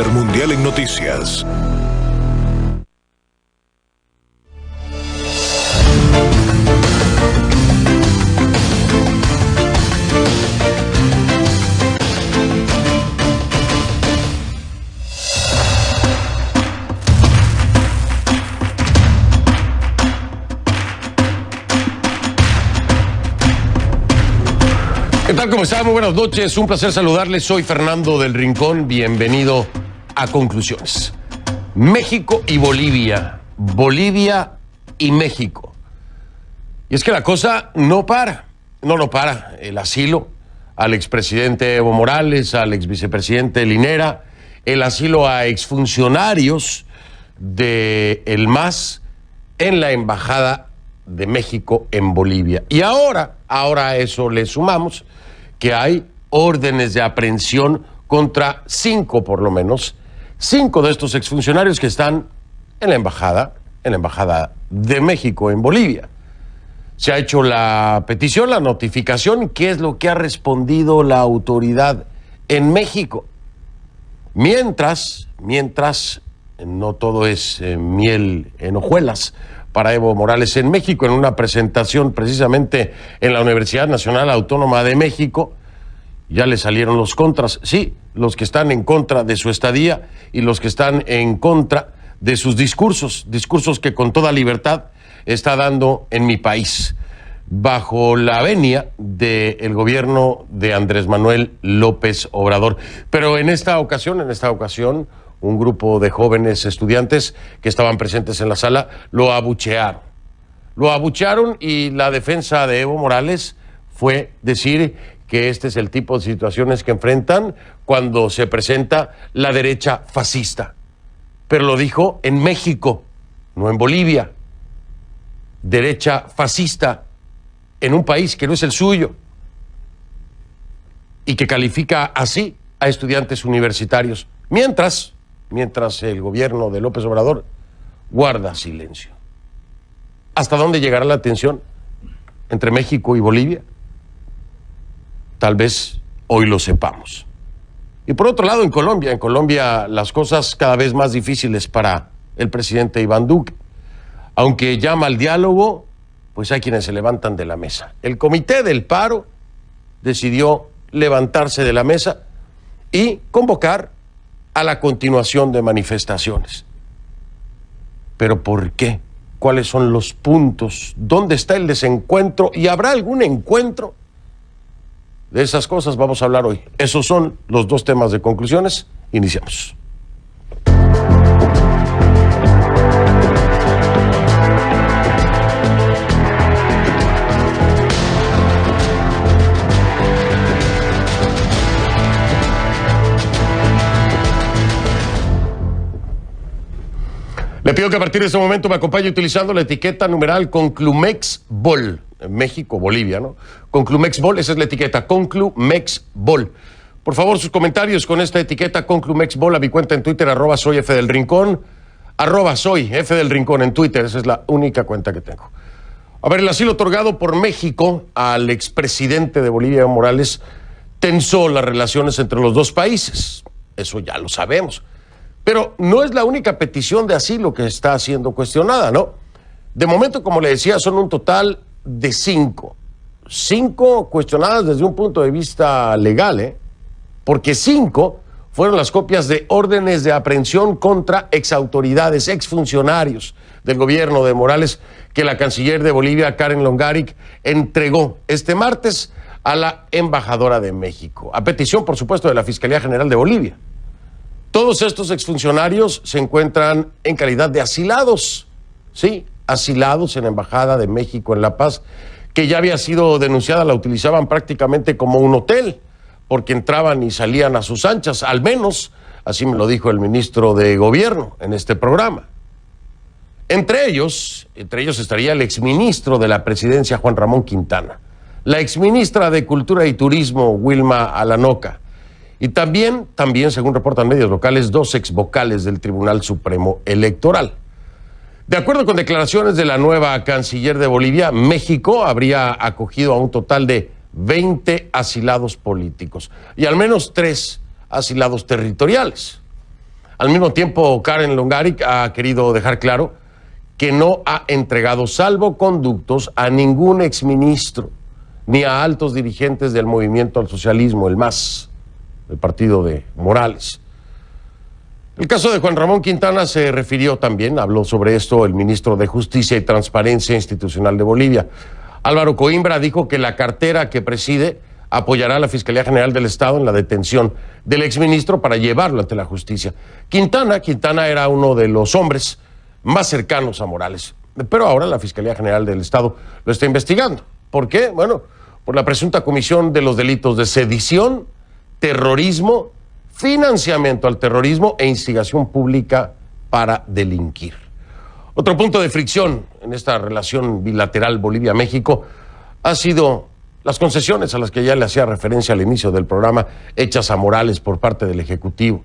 Intermundial en Noticias. ¿Qué tal? ¿Cómo están? Muy buenas noches. Un placer saludarles. Soy Fernando del Rincón. Bienvenido a Conclusiones. México y Bolivia. Bolivia y México. Y es que la cosa no para. No para. El asilo al expresidente Evo Morales, al exvicepresidente Linera, el asilo a exfuncionarios del MAS en la Embajada de México en Bolivia. Y ahora a eso le sumamos que hay órdenes de aprehensión contra 5, por lo menos, 5 de estos exfuncionarios que están en la Embajada de México en Bolivia. Se ha hecho la petición, la notificación. ¿Qué es lo que ha respondido la autoridad en México? Mientras, no todo es miel en hojuelas para Evo Morales en México. En una presentación precisamente en la Universidad Nacional Autónoma de México, ya le salieron los contras. Sí, los que están en contra de su estadía y los que están en contra de sus discursos que con toda libertad está dando en mi país, bajo la venia del gobierno de Andrés Manuel López Obrador. Pero en esta ocasión, un grupo de jóvenes estudiantes que estaban presentes en la sala lo abuchearon. Lo abuchearon y la defensa de Evo Morales fue decir que este es el tipo de situaciones que enfrentan cuando se presenta la derecha fascista. Pero lo dijo en México, no en Bolivia. Derecha fascista en un país que no es el suyo y que califica así a estudiantes universitarios. Mientras el gobierno de López Obrador guarda silencio. ¿Hasta dónde llegará la tensión entre México y Bolivia? Tal vez hoy lo sepamos. Y por otro lado, en Colombia las cosas cada vez más difíciles para el presidente Iván Duque. Aunque llama al diálogo, pues hay quienes se levantan de la mesa. El Comité del Paro decidió levantarse de la mesa y convocar a la continuación de manifestaciones. ¿Pero por qué? ¿Cuáles son los puntos? ¿Dónde está el desencuentro? ¿Y habrá algún encuentro? De esas cosas vamos a hablar hoy. Esos son los 2 temas de conclusiones. Iniciamos. Le pido que a partir de este momento me acompañe utilizando la etiqueta numeral Conclumexbol. México, Bolivia, ¿no? Conclumexbol, esa es la etiqueta, Conclumexbol. Por favor, sus comentarios con esta etiqueta Conclumexbol a mi cuenta en Twitter, @soyfdelrincón, @soyfdelrincón en Twitter, esa es la única cuenta que tengo. A ver, el asilo otorgado por México al expresidente de Bolivia, Evo Morales, tensó las relaciones entre los dos países. Eso ya lo sabemos. Pero no es la única petición de asilo que está siendo cuestionada, ¿no? De momento, como le decía, son un total de 5. 5 cuestionadas desde un punto de vista legal, porque 5 fueron las copias de órdenes de aprehensión contra exautoridades, exfuncionarios del gobierno de Morales que la canciller de Bolivia, Karen Longaric, entregó este martes a la embajadora de México, a petición, por supuesto, de la Fiscalía General de Bolivia. Todos estos exfuncionarios se encuentran en calidad de asilados, sí, asilados en la Embajada de México en La Paz, que ya había sido denunciada, la utilizaban prácticamente como un hotel, porque entraban y salían a sus anchas, al menos así me lo dijo el ministro de Gobierno en este programa. Entre ellos estaría el exministro de la Presidencia, Juan Ramón Quintana, la exministra de Cultura y Turismo, Wilma Alanoca, y también, según reportan medios locales, 2 exvocales del Tribunal Supremo Electoral. De acuerdo con declaraciones de la nueva canciller de Bolivia, México habría acogido a un total de 20 asilados políticos y al menos 3 asilados territoriales. Al mismo tiempo, Karen Longaric ha querido dejar claro que no ha entregado salvoconductos a ningún exministro ni a altos dirigentes del movimiento al socialismo, el MAS, el partido de Morales. El caso de Juan Ramón Quintana se refirió también, habló sobre esto el ministro de Justicia y Transparencia Institucional de Bolivia. Álvaro Coimbra dijo que la cartera que preside apoyará a la Fiscalía General del Estado en la detención del exministro para llevarlo ante la justicia. Quintana era uno de los hombres más cercanos a Morales, pero ahora la Fiscalía General del Estado lo está investigando. ¿Por qué? Bueno, por la presunta comisión de los delitos de sedición, terrorismo, financiamiento al terrorismo e instigación pública para delinquir. Otro punto de fricción en esta relación bilateral Bolivia-México ha sido las concesiones a las que ya le hacía referencia al inicio del programa hechas a Morales por parte del Ejecutivo,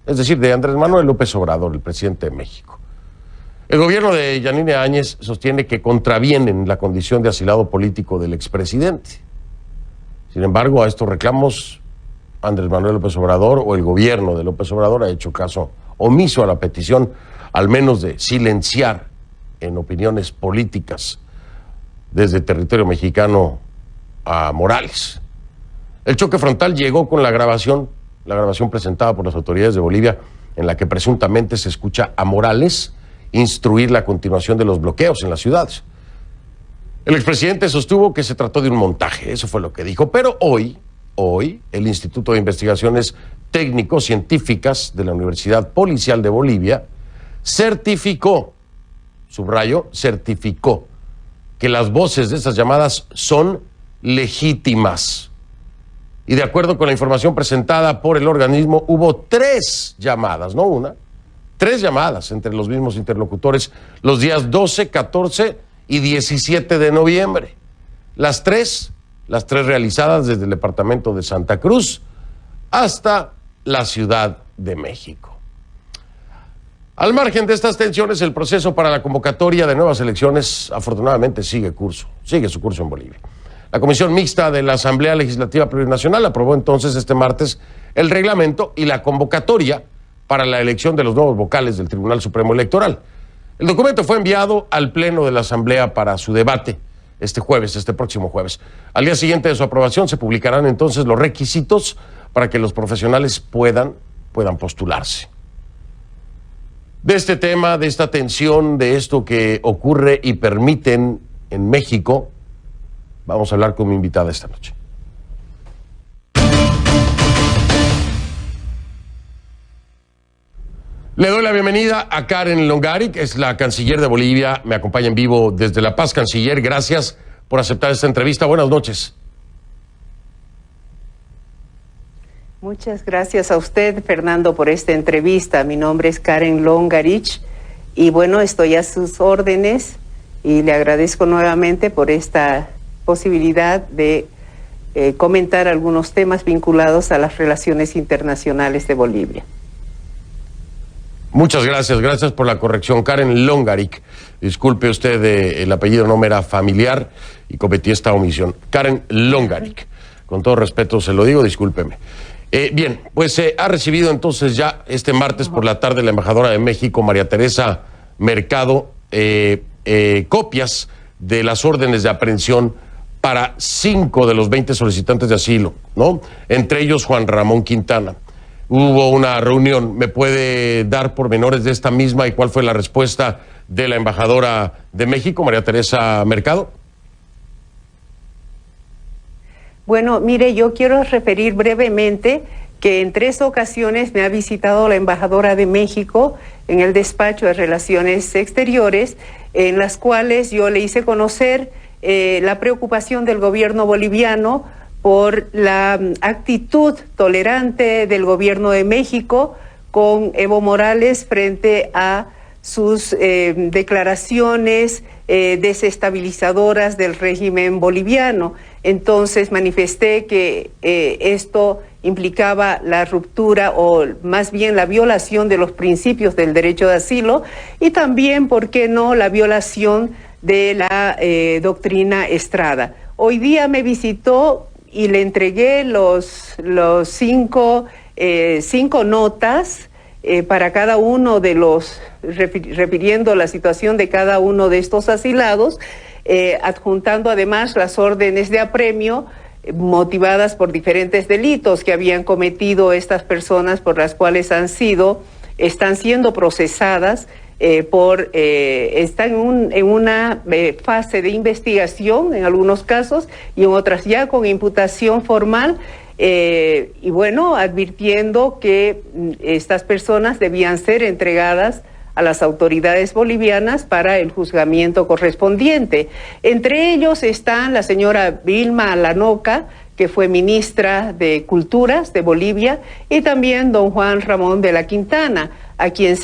es decir, de Andrés Manuel López Obrador, el presidente de México. El gobierno de Yanine Áñez sostiene que contravienen la condición de asilado político del expresidente. Sin embargo, a estos reclamos, Andrés Manuel López Obrador o el gobierno de López Obrador ha hecho caso omiso a la petición, al menos de silenciar en opiniones políticas desde territorio mexicano a Morales. El choque frontal llegó con la grabación presentada por las autoridades de Bolivia, en la que presuntamente se escucha a Morales instruir la continuación de los bloqueos en las ciudades. El expresidente sostuvo que se trató de un montaje, eso fue lo que dijo, pero hoy, el Instituto de Investigaciones Técnico-Científicas de la Universidad Policial de Bolivia certificó, subrayo, certificó, que las voces de esas llamadas son legítimas. Y de acuerdo con la información presentada por el organismo, hubo 3 llamadas, no una, 3 llamadas entre los mismos interlocutores los días 12, 14 y 17 de noviembre. Las tres realizadas desde el departamento de Santa Cruz hasta la Ciudad de México. Al margen de estas tensiones, el proceso para la convocatoria de nuevas elecciones afortunadamente sigue su curso en Bolivia. La Comisión Mixta de la Asamblea Legislativa Plurinacional aprobó entonces este martes el reglamento y la convocatoria para la elección de los nuevos vocales del Tribunal Supremo Electoral. El documento fue enviado al Pleno de la Asamblea para su debate este próximo jueves. Al día siguiente de su aprobación se publicarán entonces los requisitos para que los profesionales puedan postularse. De este tema, de esta tensión, de esto que ocurre y permiten en México, vamos a hablar con mi invitada esta noche. Le doy la bienvenida a Karen Longaric, es la canciller de Bolivia, me acompaña en vivo desde La Paz. Canciller, gracias por aceptar esta entrevista. Buenas noches. Muchas gracias a usted, Fernando, por esta entrevista. Mi nombre es Karen Longaric y bueno, estoy a sus órdenes y le agradezco nuevamente por esta posibilidad de comentar algunos temas vinculados a las relaciones internacionales de Bolivia. Muchas gracias, gracias por la corrección. Karen Longaric, disculpe usted, el apellido no me era familiar y cometí esta omisión. Karen Longaric, con todo respeto se lo digo, discúlpeme. Bien, pues ha recibido entonces ya este martes por la tarde la embajadora de México, María Teresa Mercado, copias de las órdenes de aprehensión para 5 de los 20 solicitantes de asilo, ¿no? Entre ellos Juan Ramón Quintana. Hubo una reunión, ¿me puede dar pormenores de esta misma y cuál fue la respuesta de la embajadora de México, María Teresa Mercado? Bueno, mire, yo quiero referir brevemente que en 3 ocasiones me ha visitado la embajadora de México en el despacho de Relaciones Exteriores, en las cuales yo le hice conocer la preocupación del gobierno boliviano por la actitud tolerante del gobierno de México con Evo Morales frente a sus declaraciones desestabilizadoras del régimen boliviano. Entonces manifesté que esto implicaba la ruptura o más bien la violación de los principios del derecho de asilo y también, ¿por qué no?, la violación de la doctrina Estrada. Hoy día me visitó y le entregué los cinco notas para cada uno de los, refiriendo la situación de cada uno de estos asilados, adjuntando además las órdenes de apremio motivadas por diferentes delitos que habían cometido estas personas, por las cuales están siendo procesadas, están en una fase de investigación en algunos casos y en otras ya con imputación formal. Y bueno, advirtiendo que estas personas debían ser entregadas a las autoridades bolivianas para el juzgamiento correspondiente. Entre ellos están la señora Vilma Lanoca, que fue ministra de Culturas de Bolivia, y también don Juan Ramón de la Quintana, a quien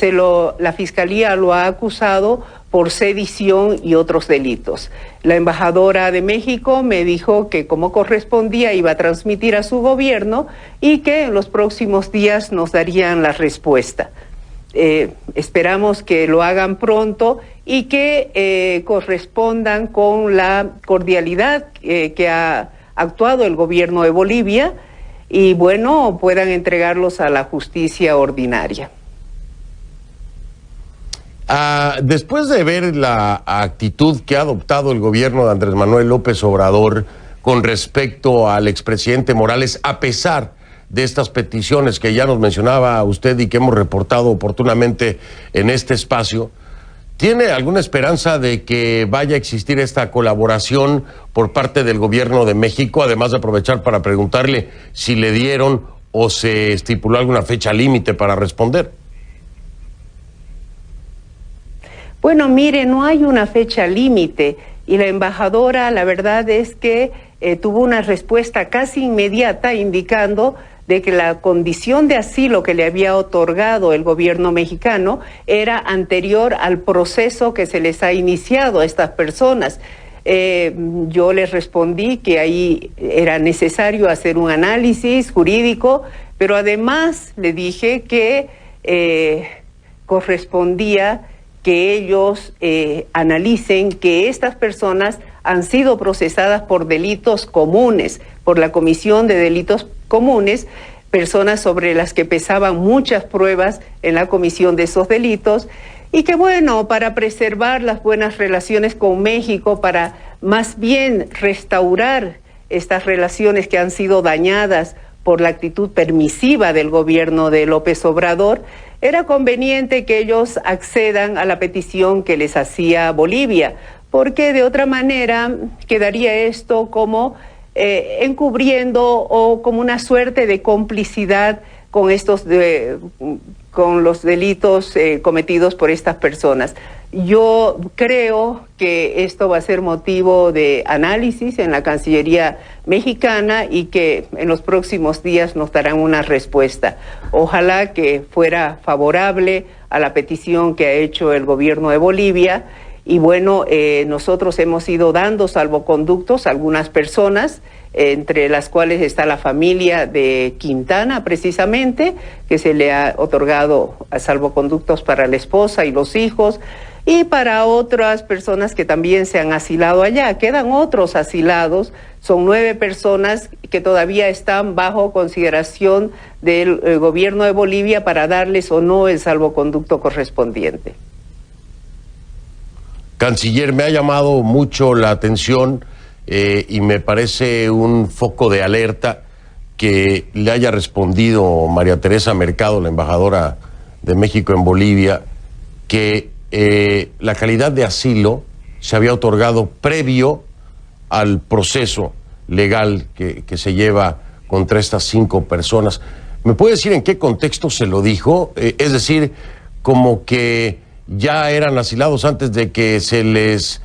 la Fiscalía lo ha acusado por sedición y otros delitos. La embajadora de México me dijo que como correspondía iba a transmitir a su gobierno y que en los próximos días nos darían la respuesta. Esperamos que lo hagan pronto y que correspondan con la cordialidad que ha actuado el gobierno de Bolivia y bueno, puedan entregarlos a la justicia ordinaria. Después de ver la actitud que ha adoptado el gobierno de Andrés Manuel López Obrador con respecto al expresidente Morales, a pesar de estas peticiones que ya nos mencionaba usted y que hemos reportado oportunamente en este espacio, ¿tiene alguna esperanza de que vaya a existir esta colaboración por parte del gobierno de México? Además de aprovechar para preguntarle si le dieron o se estipuló alguna fecha límite para responder. Bueno, mire, no hay una fecha límite y la embajadora, la verdad es que tuvo una respuesta casi inmediata indicando de que la condición de asilo que le había otorgado el gobierno mexicano era anterior al proceso que se les ha iniciado a estas personas. Yo les respondí que ahí era necesario hacer un análisis jurídico, pero además le dije que correspondía que ellos analicen que estas personas han sido procesadas por delitos comunes, por la comisión de delitos comunes, personas sobre las que pesaban muchas pruebas en la comisión de esos delitos, y que bueno, para preservar las buenas relaciones con México, para más bien restaurar estas relaciones que han sido dañadas por la actitud permisiva del gobierno de López Obrador, era conveniente que ellos accedan a la petición que les hacía Bolivia, porque de otra manera quedaría esto como encubriendo o como una suerte de complicidad con con los delitos cometidos por estas personas. Yo creo que esto va a ser motivo de análisis en la Cancillería mexicana y que en los próximos días nos darán una respuesta. Ojalá que fuera favorable a la petición que ha hecho el gobierno de Bolivia. Y bueno, nosotros hemos ido dando salvoconductos a algunas personas, entre las cuales está la familia de Quintana precisamente, que se le ha otorgado salvoconductos para la esposa y los hijos, y para otras personas que también se han asilado allá. Quedan otros asilados, son 9 personas que todavía están bajo consideración del gobierno de Bolivia para darles o no el salvoconducto correspondiente. Canciller, me ha llamado mucho la atención y me parece un foco de alerta que le haya respondido María Teresa Mercado, la embajadora de México en Bolivia, que la calidad de asilo se había otorgado previo al proceso legal que se lleva contra estas 5 personas. ¿Me puede decir en qué contexto se lo dijo? Es decir, como que ya eran asilados antes de que se les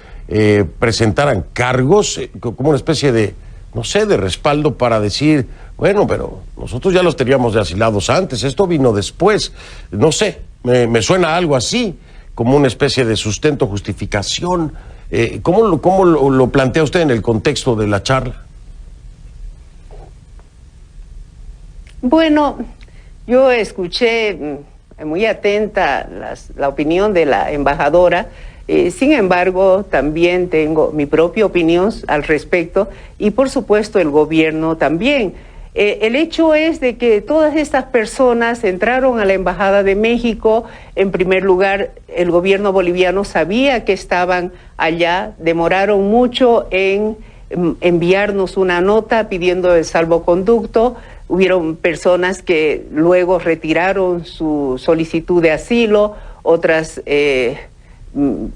presentaran cargos, como una especie de, no sé, de respaldo para decir, bueno, pero nosotros ya los teníamos de asilados antes, esto vino después, no sé, me suena algo así, como una especie de sustento, justificación. ¿Cómo lo plantea usted en el contexto de la charla? Bueno, yo escuché muy atenta la opinión de la embajadora. Sin embargo, también tengo mi propia opinión al respecto y por supuesto el gobierno también. El hecho es de que todas estas personas entraron a la Embajada de México. En primer lugar, el gobierno boliviano sabía que estaban allá, demoraron mucho en enviarnos una nota pidiendo el salvoconducto. Hubieron personas que luego retiraron su solicitud de asilo, otras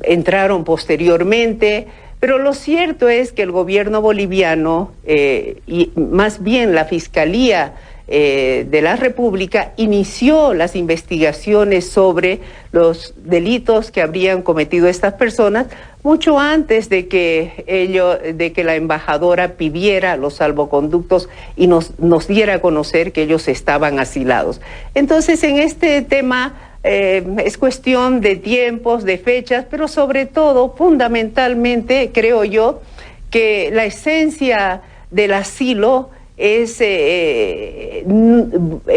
entraron posteriormente. Pero lo cierto es que el gobierno boliviano, y más bien la Fiscalía de la República, inició las investigaciones sobre los delitos que habrían cometido estas personas mucho antes de que la embajadora pidiera los salvoconductos y nos diera a conocer que ellos estaban asilados. Entonces, en este tema es cuestión de tiempos, de fechas, pero sobre todo, fundamentalmente, creo yo, que la esencia del asilo es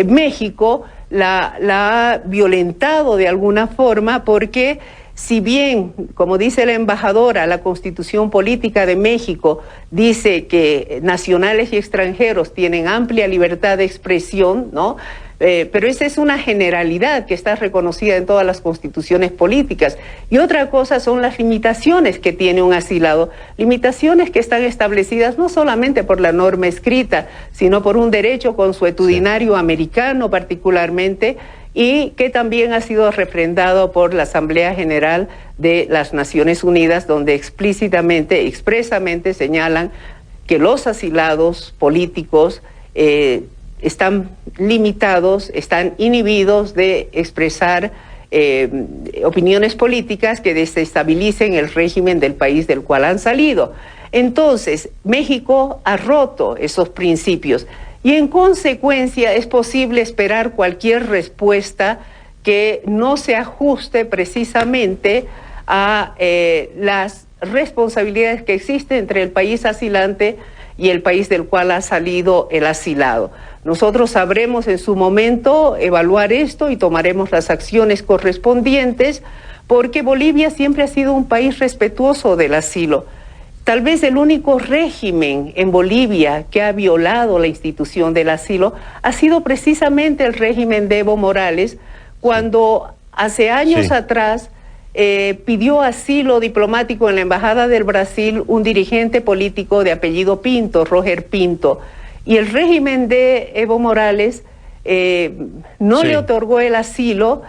México la ha violentado de alguna forma, porque si bien, como dice la embajadora, la Constitución Política de México dice que nacionales y extranjeros tienen amplia libertad de expresión, ¿no? Pero esa es una generalidad que está reconocida en todas las constituciones políticas. Y otra cosa son las limitaciones que tiene un asilado, limitaciones que están establecidas no solamente por la norma escrita, sino por un derecho consuetudinario americano particularmente, y que también ha sido refrendado por la Asamblea General de las Naciones Unidas, donde expresamente señalan que los asilados políticos están limitados, están inhibidos de expresar opiniones políticas que desestabilicen el régimen del país del cual han salido. Entonces, México ha roto esos principios y en consecuencia es posible esperar cualquier respuesta que no se ajuste precisamente a las responsabilidades que existen entre el país asilante y el país del cual ha salido el asilado. Nosotros sabremos en su momento evaluar esto y tomaremos las acciones correspondientes, porque Bolivia siempre ha sido un país respetuoso del asilo. Tal vez el único régimen en Bolivia que ha violado la institución del asilo ha sido precisamente el régimen de Evo Morales, cuando hace años atrás pidió asilo diplomático en la Embajada del Brasil un dirigente político de apellido Pinto, Roger Pinto. Y el régimen de Evo Morales no le otorgó el asilo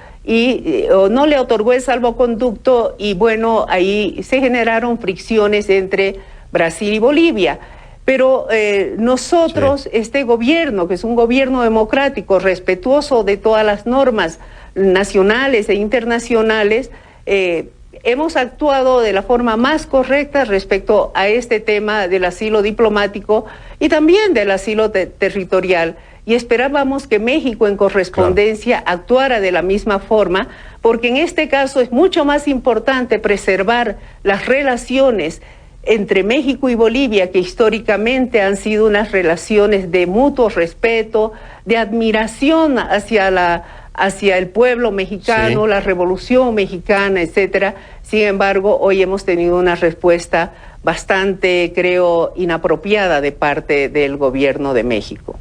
o no le otorgó el salvoconducto, y bueno, ahí se generaron fricciones entre Brasil y Bolivia. Pero nosotros, este gobierno, que es un gobierno democrático, respetuoso de todas las normas nacionales e internacionales, hemos actuado de la forma más correcta respecto a este tema del asilo diplomático y también del asilo territorial. Y esperábamos que México en correspondencia actuara de la misma forma, porque en este caso es mucho más importante preservar las relaciones entre México y Bolivia, que históricamente han sido unas relaciones de mutuo respeto, de admiración hacia el pueblo mexicano, la Revolución Mexicana, etcétera. Sin embargo, hoy hemos tenido una respuesta bastante, creo, inapropiada de parte del gobierno de México.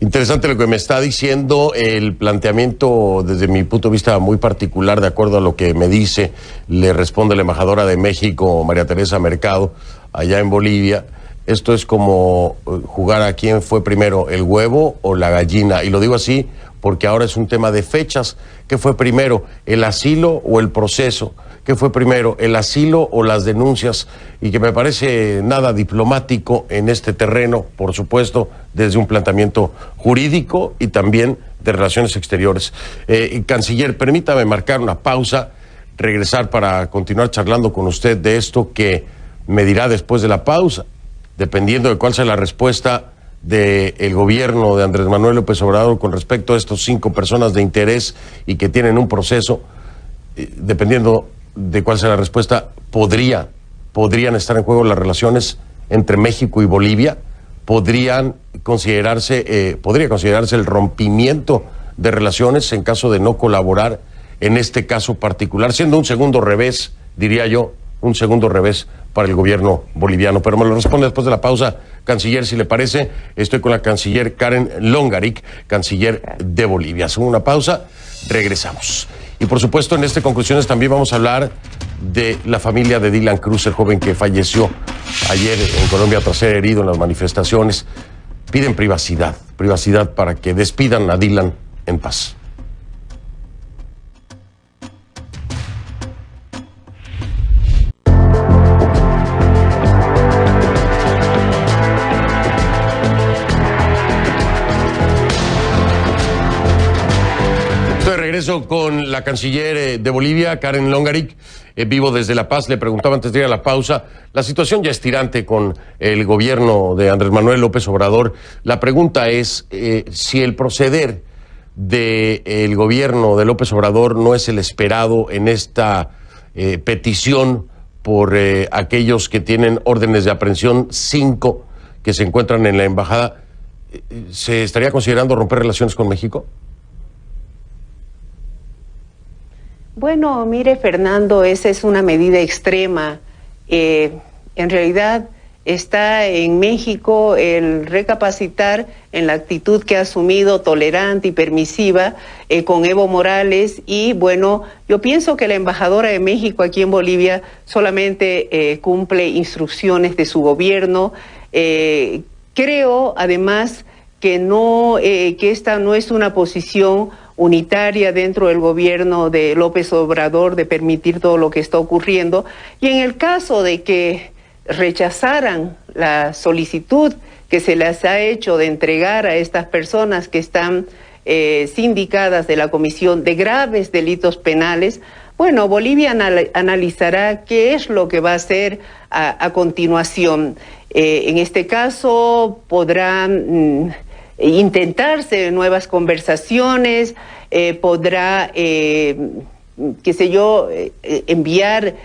Interesante lo que me está diciendo, el planteamiento desde mi punto de vista muy particular, de acuerdo a lo que me dice, le responde la embajadora de México, María Teresa Mercado, allá en Bolivia. Esto es como jugar a quién fue primero, el huevo o la gallina. Y lo digo así porque ahora es un tema de fechas. ¿Qué fue primero, el asilo o el proceso? ¿Qué fue primero, el asilo o las denuncias? Y que me parece nada diplomático en este terreno, por supuesto, desde un planteamiento jurídico y también de relaciones exteriores. Canciller, permítame marcar una pausa, regresar para continuar charlando con usted de esto que me dirá después de la pausa, dependiendo de cuál sea la respuesta del gobierno de Andrés Manuel López Obrador con respecto a estos 5 personas de interés y que tienen un proceso, dependiendo de cuál sea la respuesta, podrían estar en juego las relaciones entre México y Bolivia, podría considerarse el rompimiento de relaciones en caso de no colaborar en este caso particular, siendo un segundo revés, diría yo, un segundo revés para el gobierno boliviano. Pero me lo responde después de la pausa. canciller, si le parece. Estoy con la canciller Karen Longarik, canciller de Bolivia. Hacemos una pausa, regresamos. Y por supuesto, en este Conclusiones también vamos a hablar de la familia de Dylan Cruz, el joven que falleció ayer en Colombia tras ser herido en las manifestaciones. Piden privacidad para que despidan a Dylan en paz. Regreso con la canciller de Bolivia, Karen Longarik, vivo desde La Paz. Le preguntaba antes de ir a la pausa, la situación ya es tirante con el gobierno de Andrés Manuel López Obrador. La pregunta es si el proceder del gobierno de López Obrador no es el esperado en esta petición por aquellos que tienen órdenes de aprehensión, 5 que se encuentran en la embajada. ¿Se estaría considerando romper relaciones con México? Bueno, mire, Fernando, esa es una medida extrema. En realidad está en México el recapacitar en la actitud que ha asumido tolerante y permisiva con Evo Morales. Y bueno, yo pienso que la embajadora de México aquí en Bolivia solamente cumple instrucciones de su gobierno. Creo, además, que esta no es una posición unitaria dentro del gobierno de López Obrador de permitir todo lo que está ocurriendo. Y en el caso de que rechazaran la solicitud que se les ha hecho de entregar a estas personas que están sindicadas de la Comisión de Graves Delitos Penales, bueno, Bolivia analizará qué es lo que va a hacer a continuación. En este caso podrán intentarse nuevas conversaciones, podrá, qué sé yo, enviar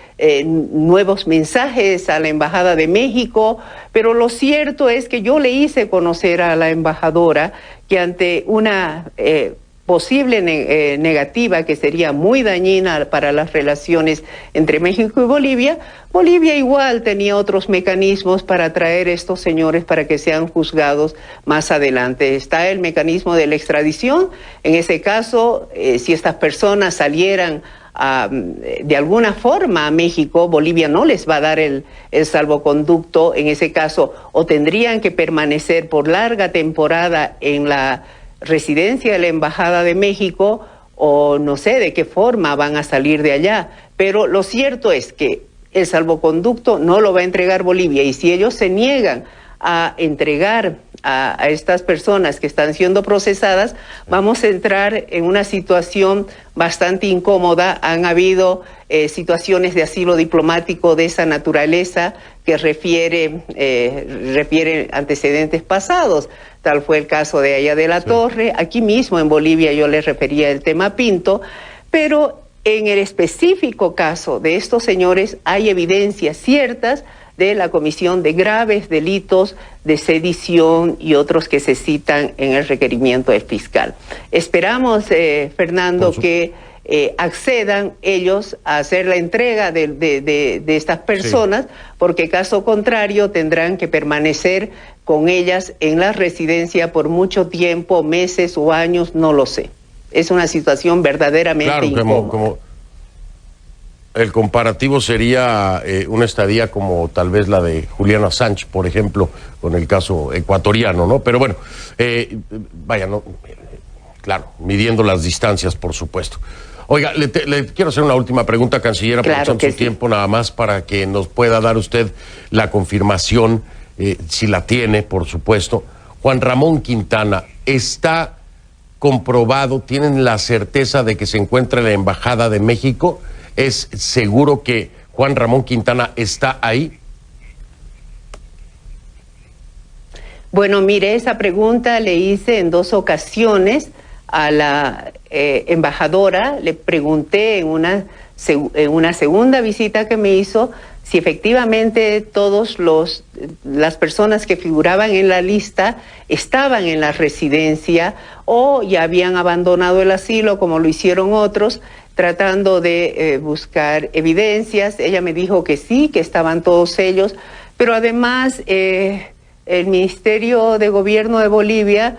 nuevos mensajes a la Embajada de México, pero lo cierto es que yo le hice conocer a la embajadora que ante una posible negativa que sería muy dañina para las relaciones entre México y Bolivia, Bolivia igual tenía otros mecanismos para traer a estos señores para que sean juzgados más adelante. Está el mecanismo de la extradición. En ese caso, si estas personas salieran de alguna forma a México, Bolivia no les va a dar el salvoconducto. En ese caso, o tendrían que permanecer por larga temporada en la residencia de la Embajada de México, o no sé de qué forma van a salir de allá. Pero lo cierto es que el salvoconducto no lo va a entregar Bolivia, y si ellos se niegan a entregar a estas personas que están siendo procesadas, vamos a entrar en una situación bastante incómoda. Han habido situaciones de asilo diplomático de esa naturaleza que refieren antecedentes pasados. Tal fue el caso de Aya de la Torre. Aquí mismo en Bolivia yo le refería el tema Pinto, pero en el específico caso de estos señores hay evidencias ciertas de la comisión de graves delitos de sedición y otros que se citan en el requerimiento del fiscal. Esperamos, Fernando, que accedan ellos a hacer la entrega de estas personas, porque caso contrario tendrán que permanecer con ellas en la residencia por mucho tiempo, meses o años, no lo sé. Es una situación verdaderamente incómoda. Como el comparativo sería una estadía como tal vez la de Julian Assange, por ejemplo, con el caso ecuatoriano, ¿no? Pero bueno, claro, midiendo las distancias, por supuesto. Oiga, le quiero hacer una última pregunta, canciller, aprovechando su tiempo nada más para que nos pueda dar usted la confirmación, si la tiene, por supuesto. Juan Ramón Quintana, ¿está comprobado, tienen la certeza de que se encuentra en la Embajada de México? ¿Es seguro que Juan Ramón Quintana está ahí? Bueno, mire, esa pregunta le hice en 2 ocasiones a la embajadora. Le pregunté en una segunda visita que me hizo si efectivamente todos las personas que figuraban en la lista estaban en la residencia o ya habían abandonado el asilo, como lo hicieron otros, tratando de buscar evidencias. Ella me dijo que sí, que estaban todos ellos, pero además el Ministerio de Gobierno de Bolivia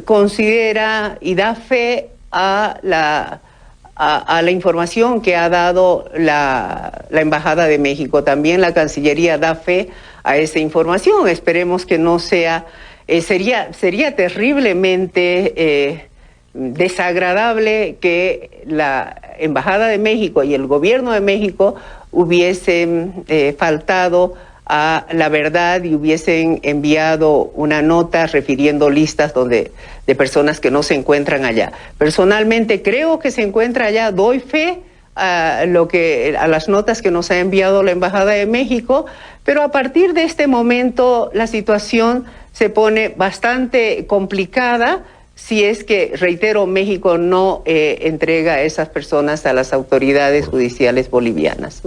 considera y da fe a la información que ha dado la Embajada de México. También la Cancillería da fe a esa información. Esperemos que no sea... sería terriblemente desagradable que la Embajada de México y el Gobierno de México hubiesen faltado a la verdad y hubiesen enviado una nota refiriendo listas de personas que no se encuentran allá. Personalmente creo que se encuentra allá, doy fe a las notas que nos ha enviado la Embajada de México, pero a partir de este momento la situación se pone bastante complicada si es que, reitero, México no entrega a esas personas a las autoridades judiciales bolivianas.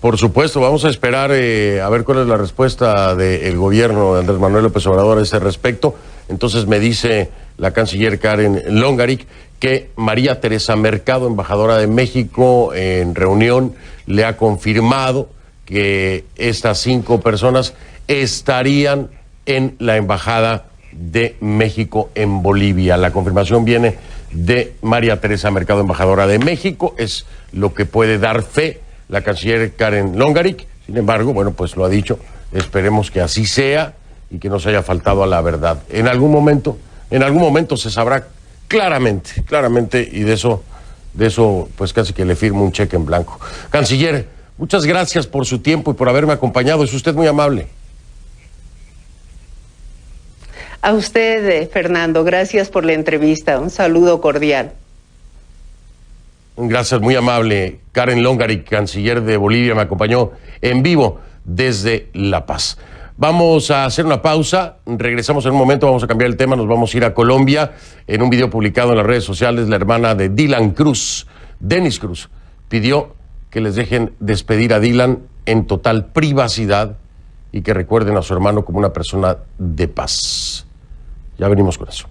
Por supuesto, vamos a esperar a ver cuál es la respuesta del gobierno de Andrés Manuel López Obrador a ese respecto. Entonces me dice la canciller Karen Longarich que María Teresa Mercado, embajadora de México, en reunión le ha confirmado que estas 5 personas estarían en la Embajada de México en Bolivia. La confirmación viene de María Teresa Mercado, embajadora de México, es lo que puede dar fe la canciller Karen Longarich. Sin embargo, bueno, pues lo ha dicho, esperemos que así sea y que no se haya faltado a la verdad. En algún momento se sabrá claramente, y de eso pues casi que le firmo un cheque en blanco. Canciller, muchas gracias por su tiempo y por haberme acompañado, es usted muy amable. A usted, Fernando, gracias por la entrevista, un saludo cordial. Gracias, muy amable. Karen Longarich, canciller de Bolivia, me acompañó en vivo desde La Paz. Vamos a hacer una pausa, regresamos en un momento, vamos a cambiar el tema, nos vamos a ir a Colombia. En un video publicado en las redes sociales, la hermana de Dylan Cruz, Dennis Cruz, pidió que les dejen despedir a Dylan en total privacidad y que recuerden a su hermano como una persona de paz. Ya venimos con eso.